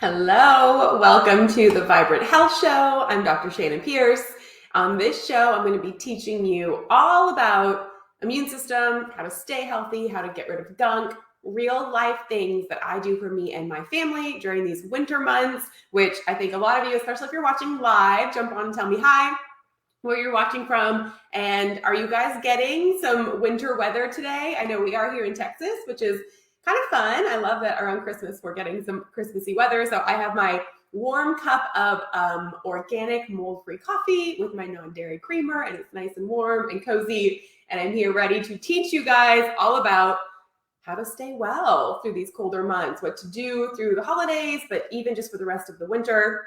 Hello, welcome to the Vibrant Health Show. I'm Dr. Shannyn Pearce. On this show, I'm going to be teaching you all about immune system, how to stay healthy, how to get rid of gunk, real life things that I do for me and my family during these winter months, which I think a lot of you, especially if you're watching live, jump on and tell me hi, where you're watching from, and are you guys getting some winter weather today? I know we are here in Texas, which is kind of fun. I love that around Christmas we're getting some Christmassy weather. So I have my warm cup of organic mold-free coffee with my non-dairy creamer, and it's nice and warm and cozy. And I'm here ready to teach you guys all about how to stay well through these colder months, what to do through the holidays, but even just for the rest of the winter,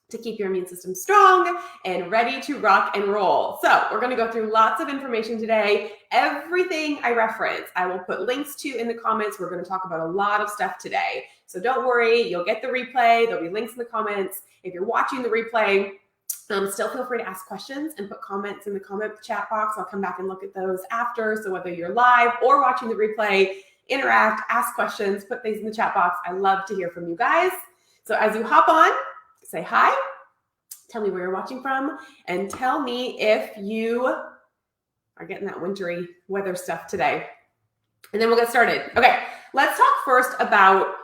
to keep your immune system strong and ready to rock and roll. So we're going to go through lots of information today. Everything I reference, I will put links to in the comments. We're going to talk about a lot of stuff today. So don't worry, you'll get the replay. There'll be links in the comments. If you're watching the replay, still feel free to ask questions and put comments in the comment chat box. I'll come back and look at those after. So whether you're live or watching the replay, interact, ask questions, put things in the chat box. I love to hear from you guys. So as you hop on, say hi, tell me where you're watching from, and tell me if you are getting that wintry weather stuff today. And then we'll get started. Okay, let's talk first about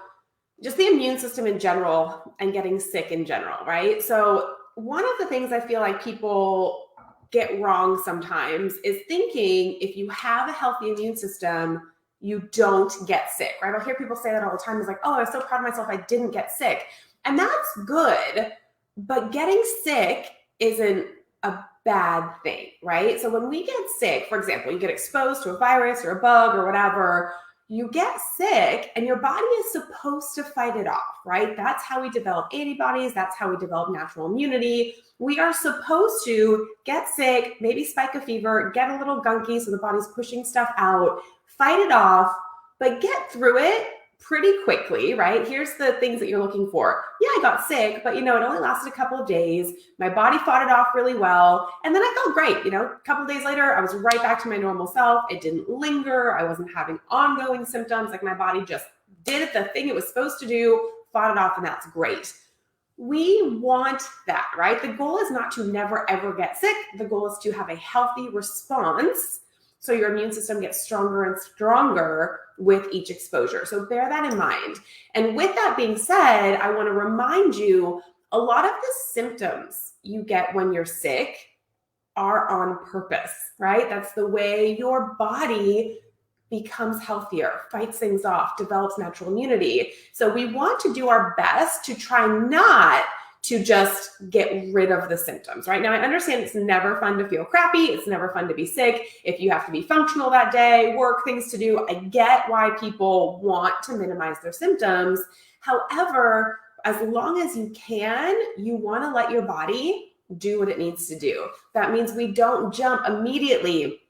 just the immune system in general and getting sick in general, right? So one of the things I feel like people get wrong sometimes is thinking if you have a healthy immune system, you don't get sick, right? I'll hear people say that all the time. It's like, oh, I'm so proud of myself, I didn't get sick. And that's good, but getting sick isn't a bad thing, right? So when we get sick, for example, you get exposed to a virus or a bug or whatever, you get sick and your body is supposed to fight it off, right? That's how we develop antibodies. That's how we develop natural immunity. We are supposed to get sick, maybe spike a fever, get a little gunky so the body's pushing stuff out, fight it off, but get through it pretty quickly, right? Here's the things that you're looking for. Yeah, I got sick, but it only lasted a couple of days. My body fought it off really well. And then I felt great. A couple of days later, I was right back to my normal self. It didn't linger. I wasn't having ongoing symptoms. Like my body just did the thing it was supposed to do, fought it off, and that's great. We want that, right? The goal is not to never, ever get sick. The goal is to have a healthy response so your immune system gets stronger and stronger with each exposure. So bear that in mind. And with that being said, I want to remind you, a lot of the symptoms you get when you're sick are on purpose, right? That's the way your body becomes healthier, fights things off, develops natural immunity. So we want to do our best to try not to just get rid of the symptoms, right? Now, I understand it's never fun to feel crappy. It's never fun to be sick. If you have to be functional that day, work, things to do, I get why people want to minimize their symptoms. However, as long as you can, you want to let your body do what it needs to do. That means we don't jump immediately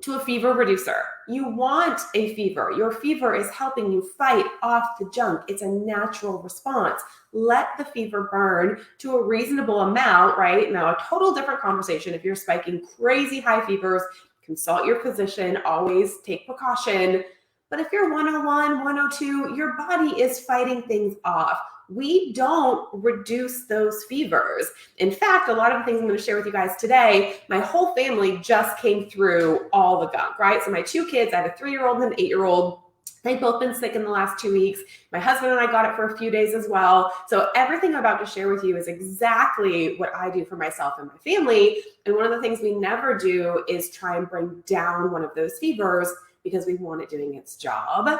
to a fever reducer. You want a fever. Your fever is helping you fight off the junk. It's a natural response. Let the fever burn to a reasonable amount, right? Now, a total different conversation. If you're spiking crazy high fevers, consult your physician, always take precaution. But if you're 101, 102, your body is fighting things off. We don't reduce those fevers. In fact, a lot of the things I'm going to share with you guys today, my whole family just came through all the gunk, right? So my two kids, I have a 3-year-old and an 8-year-old. They've both been sick in the last 2 weeks. My husband and I got it for a few days as well. So everything I'm about to share with you is exactly what I do for myself and my family. And one of the things we never do is try and bring down one of those fevers because we want it doing its job.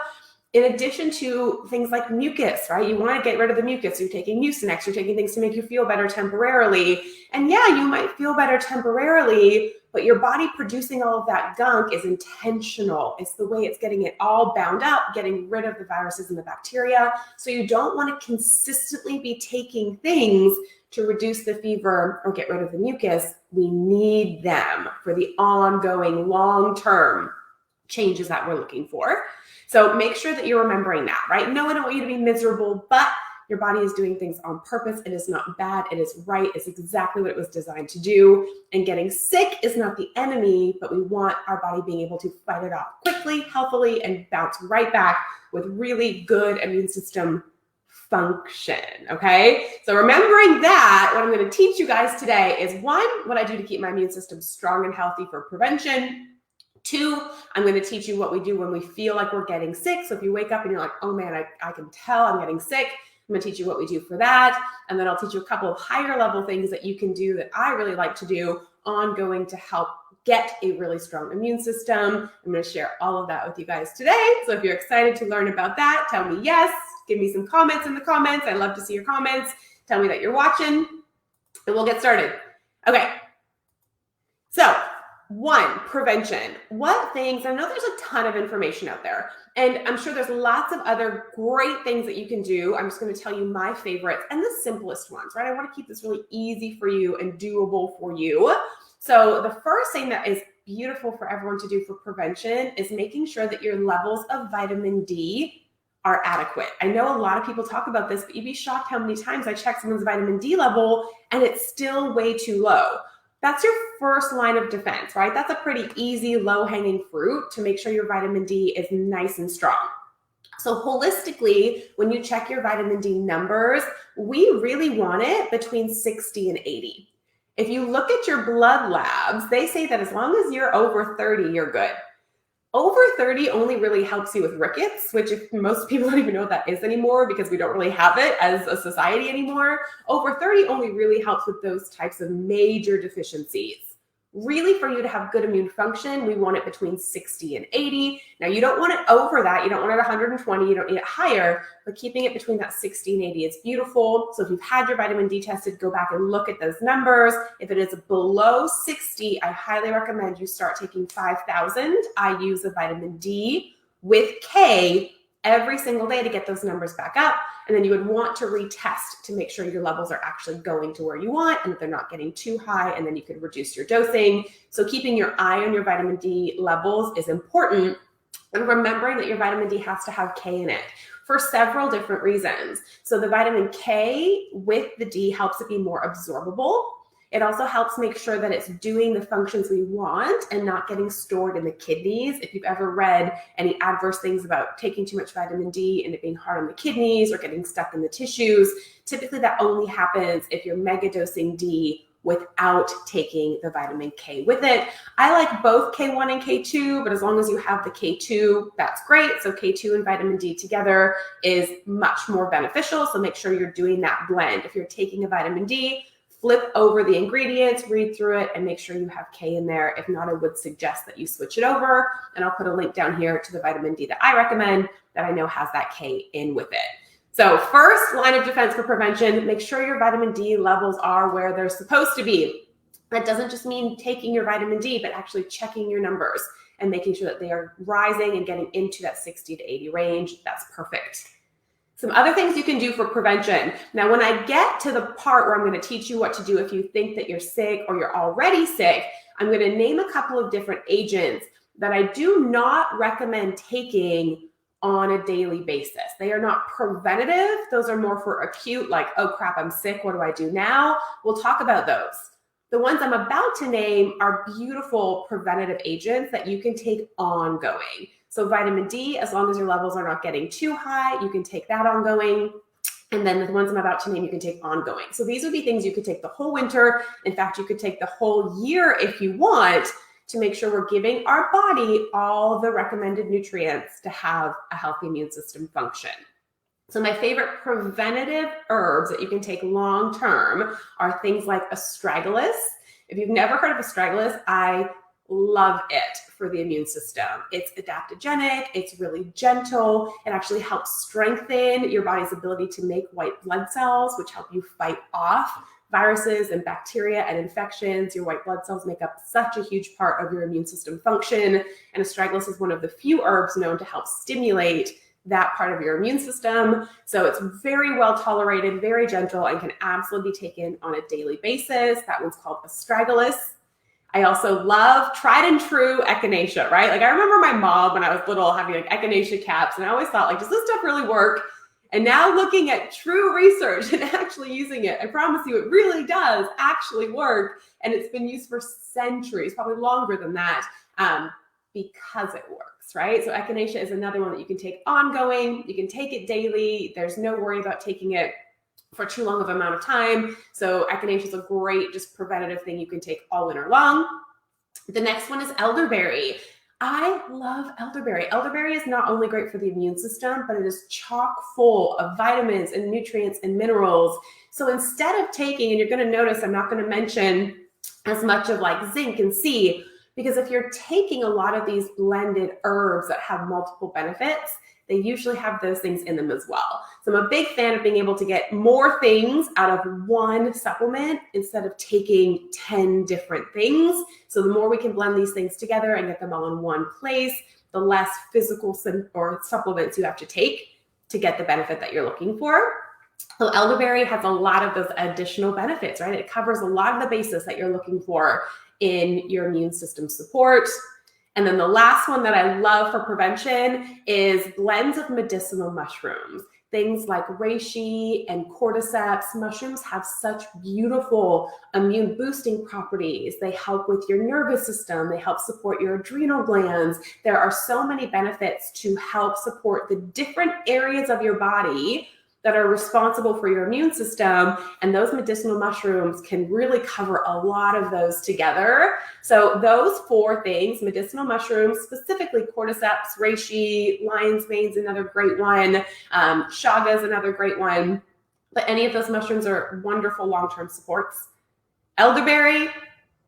In addition to things like mucus, right? You want to get rid of the mucus. You're taking Mucinex, you're taking things to make you feel better temporarily. And yeah, you might feel better temporarily, but your body producing all of that gunk is intentional. It's the way it's getting it all bound up, getting rid of the viruses and the bacteria. So you don't want to consistently be taking things to reduce the fever or get rid of the mucus. We need them for the ongoing long-term changes that we're looking for. So make sure that you're remembering that, right? No, I don't want you to be miserable, but your body is doing things on purpose. It is not bad. It is right. It's exactly what it was designed to do. And getting sick is not the enemy, but we want our body being able to fight it off quickly, healthily, and bounce right back with really good immune system function, okay? So remembering that, what I'm going to teach you guys today is 1, what I do to keep my immune system strong and healthy for prevention. 2, I'm going to teach you what we do when we feel like we're getting sick. So if you wake up and you're like, oh man, I can tell I'm getting sick, I'm going to teach you what we do for that. And then I'll teach you a couple of higher level things that you can do that I really like to do ongoing to help get a really strong immune system. I'm going to share all of that with you guys today. So if you're excited to learn about that, tell me yes. Give me some comments in the comments. I love to see your comments. Tell me that you're watching, and we'll get started. Okay. So 1, prevention. What things, I know there's a ton of information out there, and I'm sure there's lots of other great things that you can do. I'm just going to tell you my favorites and the simplest ones, right? I want to keep this really easy for you and doable for you. So the first thing that is beautiful for everyone to do for prevention is making sure that your levels of vitamin D are adequate. I know a lot of people talk about this, but you'd be shocked how many times I check someone's vitamin D level and it's still way too low. That's your first line of defense, right? That's a pretty easy, low-hanging fruit to make sure your vitamin D is nice and strong. So holistically, when you check your vitamin D numbers, we really want it between 60 and 80. If you look at your blood labs, they say that as long as you're over 30, you're good. Over 30 only really helps you with rickets, which if most people don't even know what that is anymore because we don't really have it as a society anymore. Over 30 only really helps with those types of major deficiencies. Really, for you to have good immune function, we want it between 60 and 80. Now, you don't want it over that. You don't want it 120. You don't need it higher, but keeping it between that 60 and 80 is beautiful. So if you've had your vitamin D tested, go back and look at those numbers. If it is below 60, I highly recommend you start taking 5,000 IUs of vitamin D with K every single day to get those numbers back up. And then you would want to retest to make sure your levels are actually going to where you want and that they're not getting too high, and then you could reduce your dosing. So keeping your eye on your vitamin D levels is important, and remembering that your vitamin D has to have K in it for several different reasons. So the vitamin K with the D helps it be more absorbable. It also helps make sure that it's doing the functions we want and not getting stored in the kidneys. If you've ever read any adverse things about taking too much vitamin D and it being hard on the kidneys or getting stuck in the tissues, typically that only happens if you're mega dosing D without taking the vitamin K with it. I like both K1 and K2, but as long as you have the K2, that's great. So K2 and vitamin D together is much more beneficial. So make sure you're doing that blend. If you're taking a vitamin D, flip over the ingredients, read through it, and make sure you have K in there. If not, I would suggest that you switch it over. And I'll put a link down here to the vitamin D that I recommend that I know has that K in with it. So first line of defense for prevention, make sure your vitamin D levels are where they're supposed to be. That doesn't just mean taking your vitamin D, but actually checking your numbers and making sure that they are rising and getting into that 60 to 80 range. That's perfect. Some other things you can do for prevention. Now, when I get to the part where I'm going to teach you what to do if you think that you're sick or you're already sick, I'm going to name a couple of different agents that I do not recommend taking on a daily basis. They are not preventative. Those are more for acute, like, oh crap, I'm sick. What do I do now? We'll talk about those. The ones I'm about to name are beautiful preventative agents that you can take ongoing. So vitamin D, as long as your levels are not getting too high, you can take that ongoing. And then the ones I'm about to name, you can take ongoing. So these would be things you could take the whole winter. In fact, you could take the whole year if you want, to make sure we're giving our body all the recommended nutrients to have a healthy immune system function. So my favorite preventative herbs that you can take long-term are things like astragalus. If you've never heard of astragalus, I love it for the immune system. It's adaptogenic, it's really gentle, it actually helps strengthen your body's ability to make white blood cells, which help you fight off viruses and bacteria and infections. Your white blood cells make up such a huge part of your immune system function, and astragalus is one of the few herbs known to help stimulate that part of your immune system. So it's very well tolerated, very gentle, and can absolutely be taken on a daily basis. That one's called astragalus. I also love tried and true echinacea, right? Like I remember my mom when I was little having like echinacea caps, and I always thought like, does this stuff really work? And now looking at true research and actually using it, I promise you it really does actually work. And it's been used for centuries, probably longer than that. because it works, right? So echinacea is another one that you can take ongoing. You can take it daily. There's no worry about taking it for too long of an amount of time. So echinacea is a great just preventative thing you can take all winter long. The next one is elderberry. I love elderberry. Elderberry is not only great for the immune system, but it is chock full of vitamins and nutrients and minerals. So instead of taking, and you're going to notice I'm not going to mention as much of like zinc and C, because if you're taking a lot of these blended herbs that have multiple benefits, they usually have those things in them as well. So I'm a big fan of being able to get more things out of one supplement instead of taking 10 different things. So the more we can blend these things together and get them all in one place, the less physical or supplements you have to take to get the benefit that you're looking for. So elderberry has a lot of those additional benefits, right? It covers a lot of the bases that you're looking for in your immune system support. And then the last one that I love for prevention is blends of medicinal mushrooms. Things like reishi and cordyceps. Mushrooms have such beautiful immune boosting properties. They help with your nervous system. They help support your adrenal glands. There are so many benefits to help support the different areas of your body that are responsible for your immune system. And those medicinal mushrooms can really cover a lot of those together. So those 4 things, medicinal mushrooms, specifically cordyceps, reishi, lion's mane is another great one, chaga is another great one, but any of those mushrooms are wonderful long-term supports. Elderberry,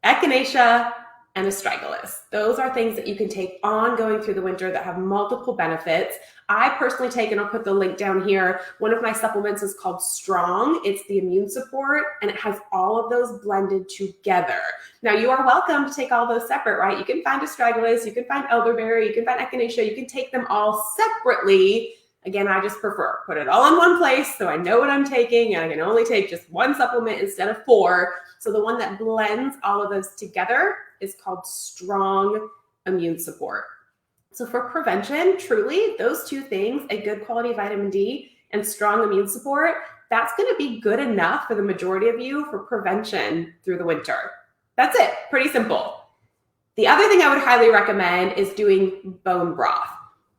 echinacea, and astragalus. Those are things that you can take ongoing through the winter that have multiple benefits. I personally take, and I'll put the link down here, one of my supplements is called Strong. It's the immune support, and it has all of those blended together. Now, you are welcome to take all those separate, right? You can find astragalus, you can find elderberry, you can find echinacea, you can take them all separately. Again, I just prefer put it all in one place so I know what I'm taking, and I can only take just one supplement instead of 4. So the one that blends all of those together is called Strong Immune Support. So for prevention, truly, those 2 things, a good quality vitamin D and strong immune support, that's going to be good enough for the majority of you for prevention through the winter. That's it. Pretty simple. The other thing I would highly recommend is doing bone broth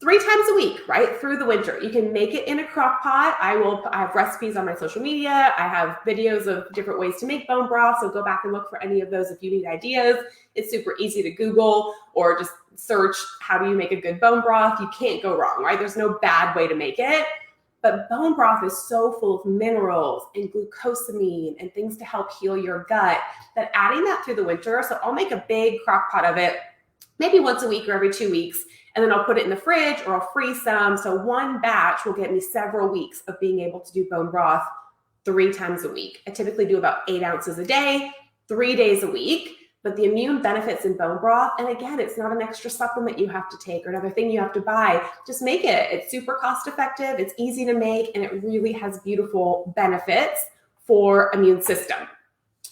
3 times a week, right, through the winter. You can make it in a crock pot. I have recipes on my social media. I have videos of different ways to make bone broth, so go back and look for any of those if you need ideas. It's super easy to Google or just search how do you make a good bone broth. You can't go wrong, right? There's no bad way to make it. But bone broth is so full of minerals and glucosamine and things to help heal your gut that adding that through the winter, so I'll make a big crock pot of it maybe once a week or every 2 weeks, and then I'll put it in the fridge or I'll freeze some. So one batch will get me several weeks of being able to do bone broth 3 times a week. I typically do about 8 ounces a day, 3 days a week. But the immune benefits in bone broth, and again, it's not an extra supplement you have to take or another thing you have to buy. Just make it. It's super cost effective, it's easy to make, and it really has beautiful benefits for immune system.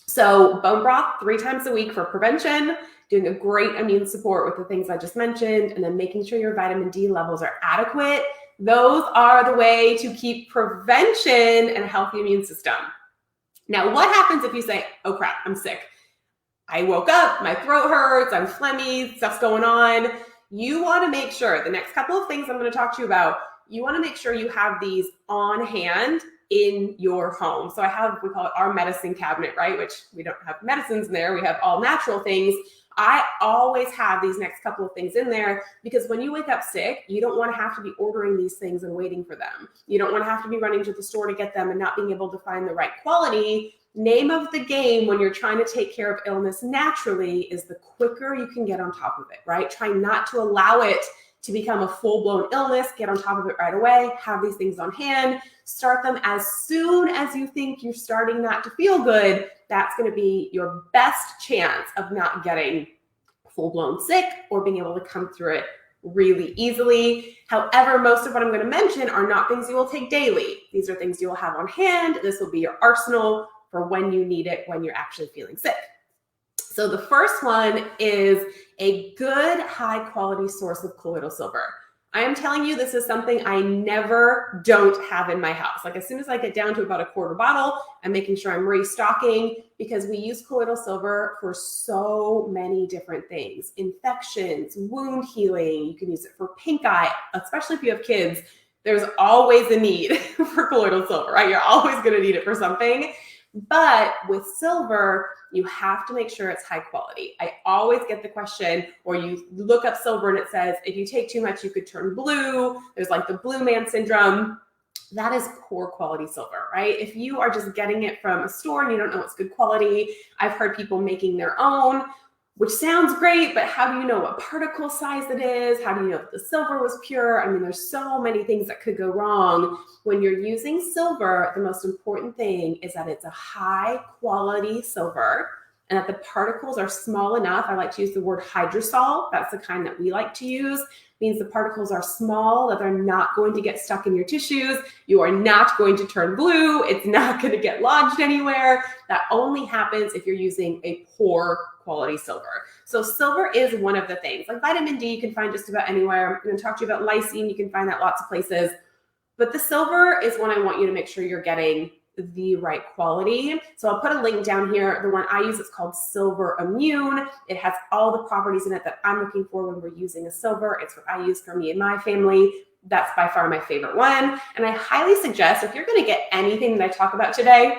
So bone broth 3 times a week for prevention, doing a great immune support with the things I just mentioned, and then making sure your vitamin D levels are adequate. Those are the way to keep prevention and a healthy immune system. Now, what happens if you say, oh crap, I'm sick? I woke up, my throat hurts, I'm phlegmy, stuff's going on. You want to make sure, the next couple of things I'm going to talk to you about, you want to make sure you have these on hand in your home. So I have, we call it our medicine cabinet, right? Which we don't have medicines in there. We have all natural things. I always have these next couple of things in there because when you wake up sick, you don't want to have to be ordering these things and waiting for them. You don't want to have to be running to the store to get them and not being able to find the right quality. Name of the game when you're trying to take care of illness naturally is the quicker you can get on top of it, right? Try not to allow it to become a full-blown illness. Get on top of it right away. Have these things on hand. Start them as soon as you think you're starting not to feel good. That's going to be your best chance of not getting full-blown sick or being able to come through it really easily. However, most of what I'm going to mention are not things you will take daily. These are things you will have on hand. This will be your arsenal for when you need it, when you're actually feeling sick. So the first one is a good high quality source of colloidal silver. I am telling you, this is something I never don't have in my house. Like as soon as I get down to about a quarter bottle, I'm making sure I'm restocking because we use colloidal silver for so many different things. Infections, wound healing, you can use it for pink eye, especially if you have kids. There's always a need for colloidal silver, right? You're always going to need it for something. But with silver, you have to make sure it's high quality. I always get the question, or you look up silver and it says, if you take too much, you could turn blue. There's like the blue man syndrome. That is poor quality silver, right? If you are just getting it from a store and you don't know it's good quality, I've heard people making their own, which sounds great, but how do you know what particle size it is? How do you know if the silver was pure? I mean, there's so many things that could go wrong. When you're using silver, the most important thing is that it's a high quality silver and that the particles are small enough. I like to use the word hydrosol. That's the kind that we like to use. It means the particles are small, that they're not going to get stuck in your tissues. You are not going to turn blue. It's not going to get lodged anywhere. That only happens if you're using a poor quality silver. So silver is one of the things. Like vitamin D, you can find just about anywhere. I'm going to talk to you about lysine. You can find that lots of places. But the silver is one I want you to make sure you're getting the right quality. So I'll put a link down here. The one I use is called Silver Immune. It has all the properties in it that I'm looking for when we're using a silver. It's what I use for me and my family. That's by far my favorite one. And I highly suggest if you're going to get anything that I talk about today,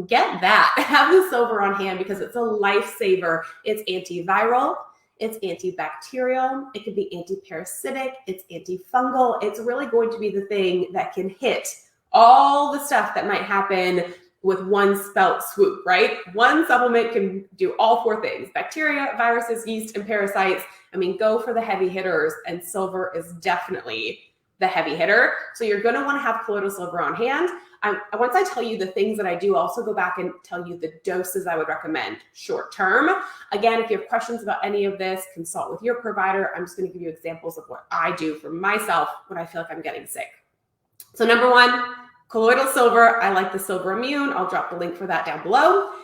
get that. Have the silver on hand because it's a lifesaver. It's antiviral. It's antibacterial. It could be antiparasitic. It's antifungal. It's really going to be the thing that can hit all the stuff that might happen with one spelt swoop, right? One supplement can do all four things: bacteria, viruses, yeast, and parasites. I mean, go for the heavy hitters, and silver is definitely the heavy hitter. So you're going to want to have colloidal silver on hand. Once I tell you the things that I do, I'll also go back and tell you the doses I would recommend short term. Again, if you have questions about any of this, consult with your provider. I'm just going to give you examples of what I do for myself when I feel like I'm getting sick. So number one, colloidal silver. I like the Silver Immune. I'll drop the link for that down below.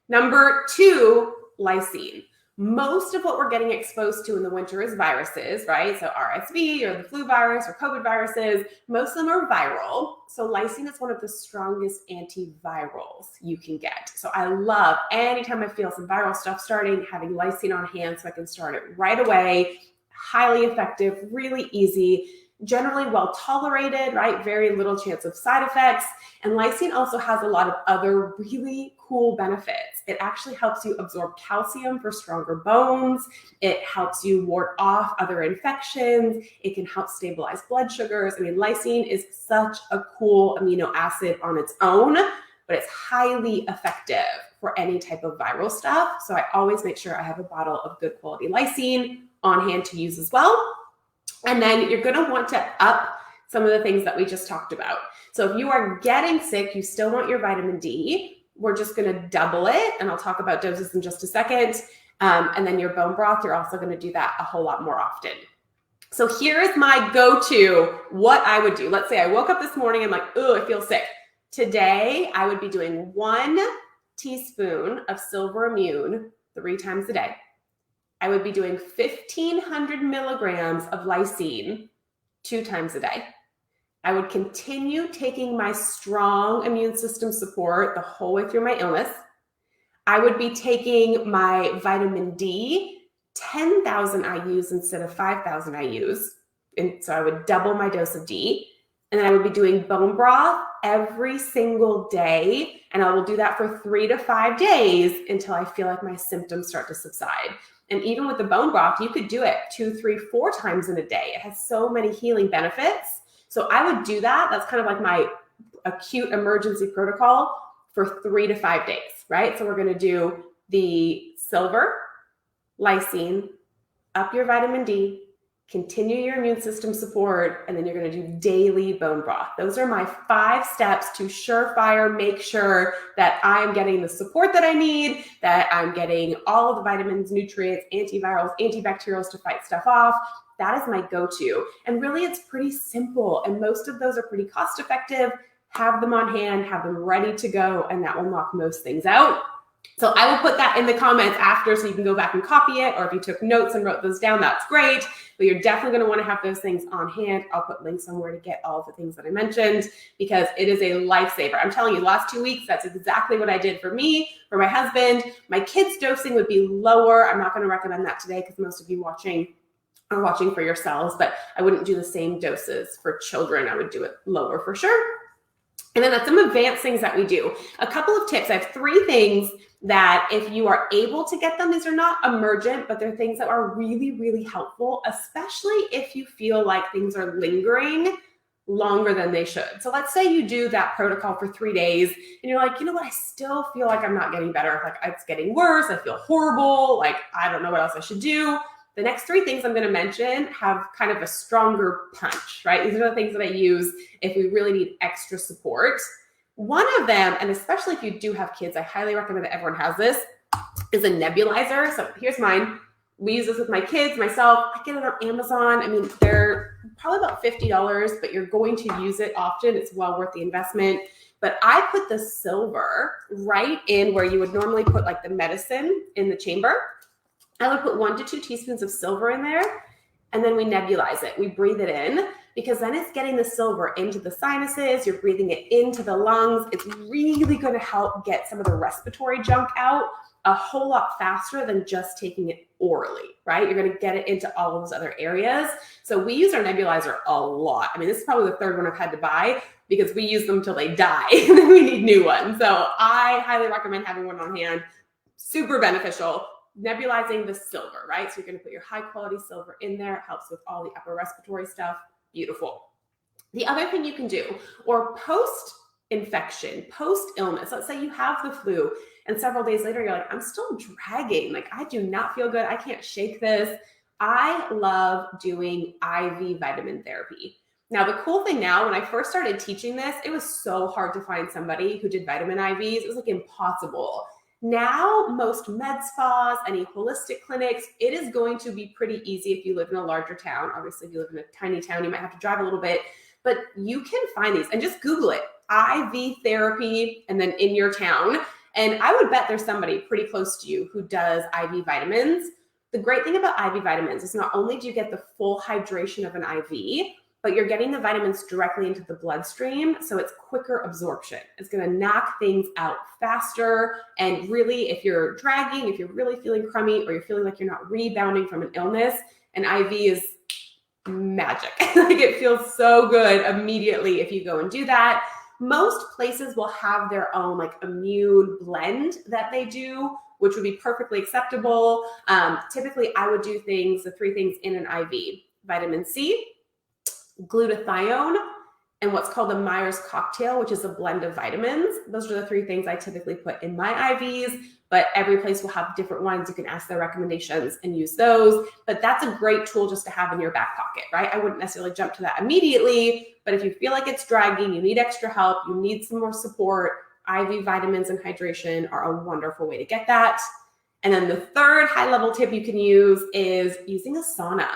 Number two, lysine. Most of what we're getting exposed to in the winter is viruses, right? So RSV or the flu virus or COVID viruses, most of them are viral. So lysine is one of the strongest antivirals you can get. So I love anytime I feel some viral stuff starting, having lysine on hand so I can start it right away. Highly effective, really easy, generally well tolerated, right? Very little chance of side effects. And lysine also has a lot of other really cool benefits. It actually helps you absorb calcium for stronger bones. It helps you ward off other infections. It can help stabilize blood sugars. I mean, lysine is such a cool amino acid on its own, but it's highly effective for any type of viral stuff. So I always make sure I have a bottle of good quality lysine on hand to use as well. And then you're going to want to up some of the things that we just talked about. So if you are getting sick, you still want your vitamin D. We're just going to double it. And I'll talk about doses in just a second. And then your bone broth, you're also going to do that a whole lot more often. So here is my go-to, what I would do. Let's say I woke up this morning, I'm like, oh, I feel sick. Today, I would be doing 1 teaspoon of Silver Immune 3 times a day. I would be doing 1,500 milligrams of lysine 2 times a day. I would continue taking my strong immune system support the whole way through my illness. I would be taking my vitamin D, 10,000 IUs instead of 5,000 IUs. And so I would double my dose of D. And then I would be doing bone broth every single day. And I will do that for 3 to 5 days until I feel like my symptoms start to subside. And even with the bone broth, you could do it 2, 3, 4 times in a day. It has so many healing benefits. So I would do that. That's kind of like my acute emergency protocol for 3 to 5 days, right? So we're going to do the silver, lysine, up your vitamin D, continue your immune system support, and then you're going to do daily bone broth. Those are my 5 steps to surefire make sure that I'm getting the support that I need, that I'm getting all of the vitamins, nutrients, antivirals, antibacterials to fight stuff off. That is my go-to. And really, it's pretty simple. And most of those are pretty cost effective. Have them on hand, have them ready to go, and that will knock most things out. So I will put that in the comments after so you can go back and copy it, or if you took notes and wrote those down, that's great. But you're definitely going to want to have those things on hand. I'll put links somewhere to get all of the things that I mentioned because it is a lifesaver. I'm telling you, the last 2 weeks, that's exactly what I did for me, for my husband. My kids' dosing would be lower. I'm not going to recommend that today because most of you are watching for yourselves, but I wouldn't do the same doses for children. I would do it lower for sure. And then that's some advanced things that we do. A couple of tips. I have 3 things that if you are able to get them, these are not emergent, but they're things that are really, really helpful, especially if you feel like things are lingering longer than they should. So let's say you do that protocol for 3 days and you're like, you know what, I still feel like I'm not getting better. Like it's getting worse. I feel horrible. Like I don't know what else I should do. The next 3 things I'm going to mention have kind of a stronger punch, right? These are the things that I use if we really need extra support. One of them, and especially if you do have kids, I highly recommend that everyone has this, is a nebulizer. So here's mine. We use this with my kids, myself. I get it on Amazon. I mean, they're probably about $50, but you're going to use it often. It's well worth the investment. But I put the silver right in where you would normally put like the medicine in the chamber. I would put 1 to 2 teaspoons of silver in there, and then we nebulize it. We breathe it in because then it's getting the silver into the sinuses. You're breathing it into the lungs. It's really going to help get some of the respiratory junk out a whole lot faster than just taking it orally, right? You're going to get it into all of those other areas. So we use our nebulizer a lot. I mean, this is probably the 3rd one I've had to buy because we use them till they die and then we need new ones. So I highly recommend having one on hand. Super beneficial. Nebulizing the silver, right? So you're going to put your high quality silver in there. It helps with all the upper respiratory stuff. Beautiful. The other thing you can do, or post-infection, post-illness, let's say you have the flu and several days later, you're like, I'm still dragging. Like, I do not feel good. I can't shake this. I love doing IV vitamin therapy. Now, the cool thing now, when I first started teaching this, it was so hard to find somebody who did vitamin IVs. It was like impossible. Now, most med spas, any holistic clinics, it is going to be pretty easy if you live in a larger town. Obviously, if you live in a tiny town, you might have to drive a little bit, but you can find these and just Google it, IV therapy, and then in your town. And I would bet there's somebody pretty close to you who does IV vitamins. The great thing about IV vitamins is not only do you get the full hydration of an IV, but you're getting the vitamins directly into the bloodstream, so it's quicker absorption. It's gonna knock things out faster, and really, if you're dragging, if you're really feeling crummy, or you're feeling like you're not rebounding from an illness, an IV is magic. Like, it feels so good immediately if you go and do that. Most places will have their own like immune blend that they do, which would be perfectly acceptable. Typically, I would do the 3 things in an IV: vitamin C, glutathione, and what's called a Myers cocktail, which is a blend of vitamins. Those are the 3 things I typically put in my IVs, but every place will have different ones. You can ask their recommendations and use those, but that's a great tool just to have in your back pocket, right? I wouldn't necessarily jump to that immediately, but if you feel like it's dragging, you need extra help, you need some more support, IV vitamins and hydration are a wonderful way to get that. And then the 3rd high-level tip you can use is using a sauna.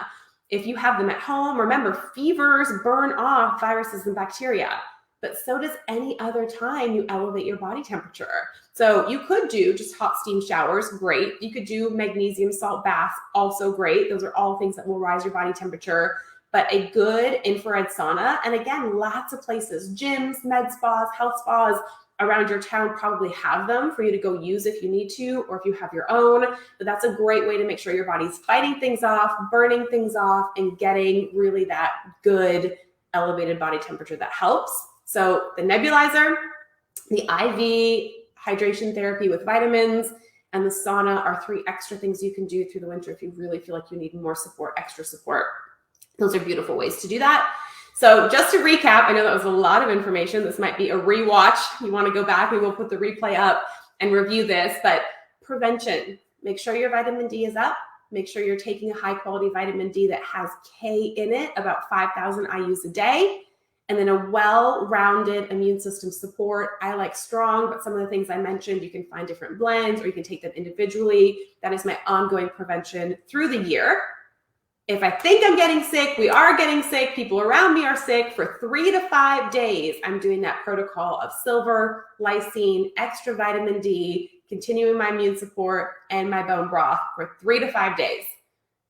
If you have them at home, remember, fevers burn off viruses and bacteria, but so does any other time you elevate your body temperature. So you could do just hot steam showers, great. You could do magnesium salt baths, also great. Those are all things that will rise your body temperature, but a good infrared sauna, and again, lots of places, gyms, med spas, health spas around your town probably have them for you to go use if you need to, or if you have your own. But that's a great way to make sure your body's fighting things off, burning things off, and getting really that good elevated body temperature that helps. So the nebulizer, the IV hydration therapy with vitamins, and the sauna are 3 extra things you can do through the winter if you really feel like you need more support, extra support. Those are beautiful ways to do that. So just to recap, I know that was a lot of information. This might be a rewatch. You want to go back, we will put the replay up and review this, but prevention, make sure your vitamin D is up. Make sure you're taking a high quality vitamin D that has K in it, about 5,000 IUs a day. And then a well-rounded immune system support. I like strong, but some of the things I mentioned, you can find different blends or you can take them individually. That is my ongoing prevention through the year. If I think I'm getting sick, we are getting sick, people around me are sick, for 3 to 5 days, I'm doing that protocol of silver, lysine, extra vitamin D, continuing my immune support and my bone broth for 3 to 5 days.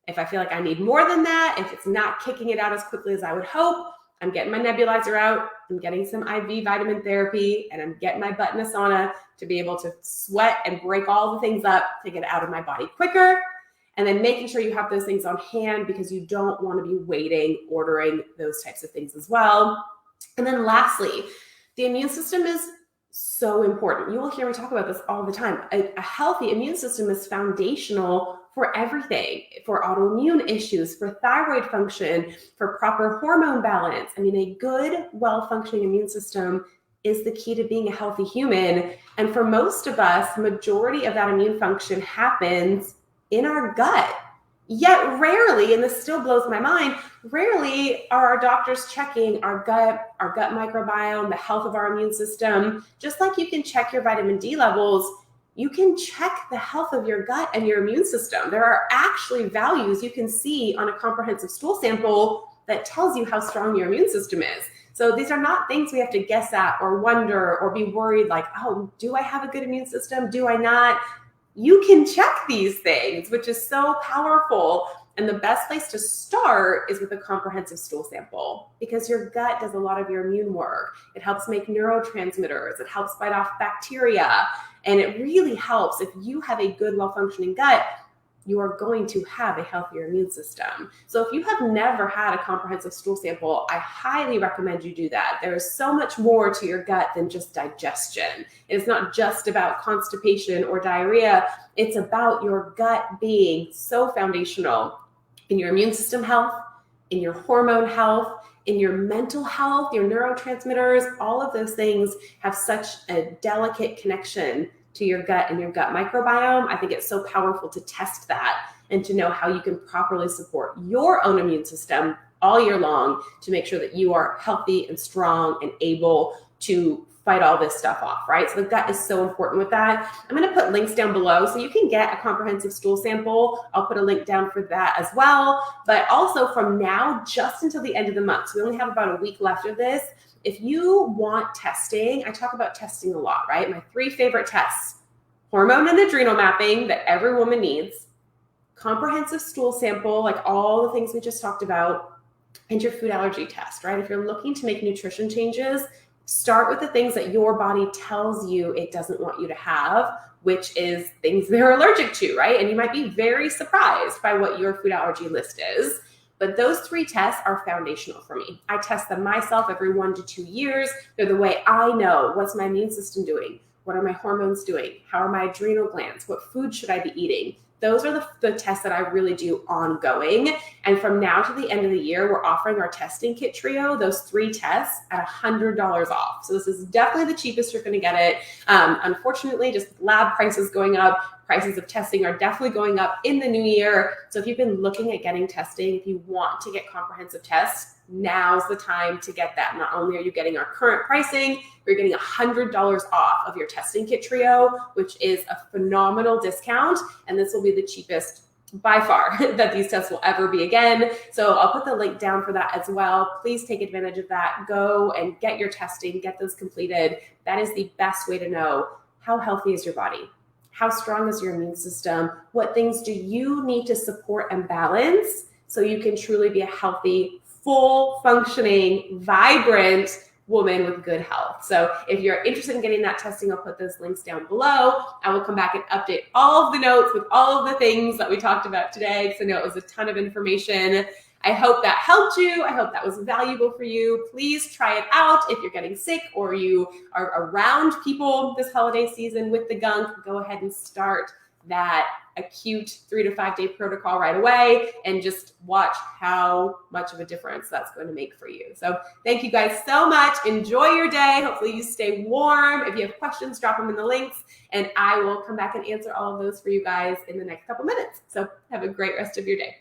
If I feel like I need more than that, if it's not kicking it out as quickly as I would hope, I'm getting my nebulizer out, I'm getting some IV vitamin therapy, and I'm getting my butt in a sauna to be able to sweat and break all the things up to get it out of my body quicker. And then making sure you have those things on hand because you don't want to be waiting, ordering those types of things as well. And then lastly, the immune system is so important. You will hear me talk about this all the time. A healthy immune system is foundational for everything, for autoimmune issues, for thyroid function, for proper hormone balance. I mean, a good, well-functioning immune system is the key to being a healthy human. And for most of us, majority of that immune function happens in our gut. Yet rarely, and this still blows my mind, rarely are our doctors checking our gut microbiome, the health of our immune system. Just like you can check your vitamin D levels, you can check the health of your gut and your immune system. There are actually values you can see on a comprehensive stool sample that tells you how strong your immune system is. So these are not things we have to guess at or wonder or be worried like, oh, do I have a good immune system? Do I not? You can check these things, which is so powerful. And the best place to start is with a comprehensive stool sample because your gut does a lot of your immune work. It helps make neurotransmitters. It helps fight off bacteria. And it really helps if you have a good, well-functioning gut, you are going to have a healthier immune system. So if you have never had a comprehensive stool sample, I highly recommend you do that. There is so much more to your gut than just digestion. It's not just about constipation or diarrhea. It's about your gut being so foundational in your immune system health, in your hormone health, in your mental health, your neurotransmitters. All of those things have such a delicate connection to your gut and your gut microbiome. I think it's so powerful to test that and to know how you can properly support your own immune system all year long to make sure that you are healthy and strong and able to fight all this stuff off, right? So the gut is so important with that. I'm going to put links down below so you can get a comprehensive stool sample. I'll put a link down for that as well. But also from now just until the end of the month, so we only have about a week left of this. If you want testing, I talk about testing a lot, right? My 3 favorite tests: hormone and adrenal mapping that every woman needs, comprehensive stool sample, like all the things we just talked about, and your food allergy test, right? If you're looking to make nutrition changes, start with the things that your body tells you it doesn't want you to have, which is things they're allergic to, right? And you might be very surprised by what your food allergy list is. But those 3 tests are foundational for me. I test them myself every 1 to 2 years. They're the way I know what's my immune system doing, what are my hormones doing, how are my adrenal glands, what food should I be eating. Those are the tests that I really do ongoing. And from now to the end of the year, we're offering our testing kit trio, those 3 tests at $100 off. So this is definitely the cheapest you're going to get it. Unfortunately, just lab prices going up, prices of testing are definitely going up in the new year. So if you've been looking at getting testing, if you want to get comprehensive tests, now's the time to get that. Not only are you getting our current pricing, you're getting $100 off of your testing kit trio, which is a phenomenal discount. And this will be the cheapest by far that these tests will ever be again. So I'll put the link down for that as well. Please take advantage of that. Go and get your testing, get those completed. That is the best way to know how healthy is your body. How strong is your immune system? What things do you need to support and balance so you can truly be a healthy, full functioning, vibrant woman with good health? So if you're interested in getting that testing, I'll put those links down below. I will come back and update all of the notes with all of the things that we talked about today, because I know it was a ton of information. I hope that helped you. I hope that was valuable for you. Please try it out. If you're getting sick or you are around people this holiday season with the gunk, go ahead and start that acute 3 to 5 day protocol right away and just watch how much of a difference that's going to make for you. So thank you guys so much. Enjoy your day. Hopefully you stay warm. If you have questions, drop them in the links and I will come back and answer all of those for you guys in the next couple minutes. So have a great rest of your day.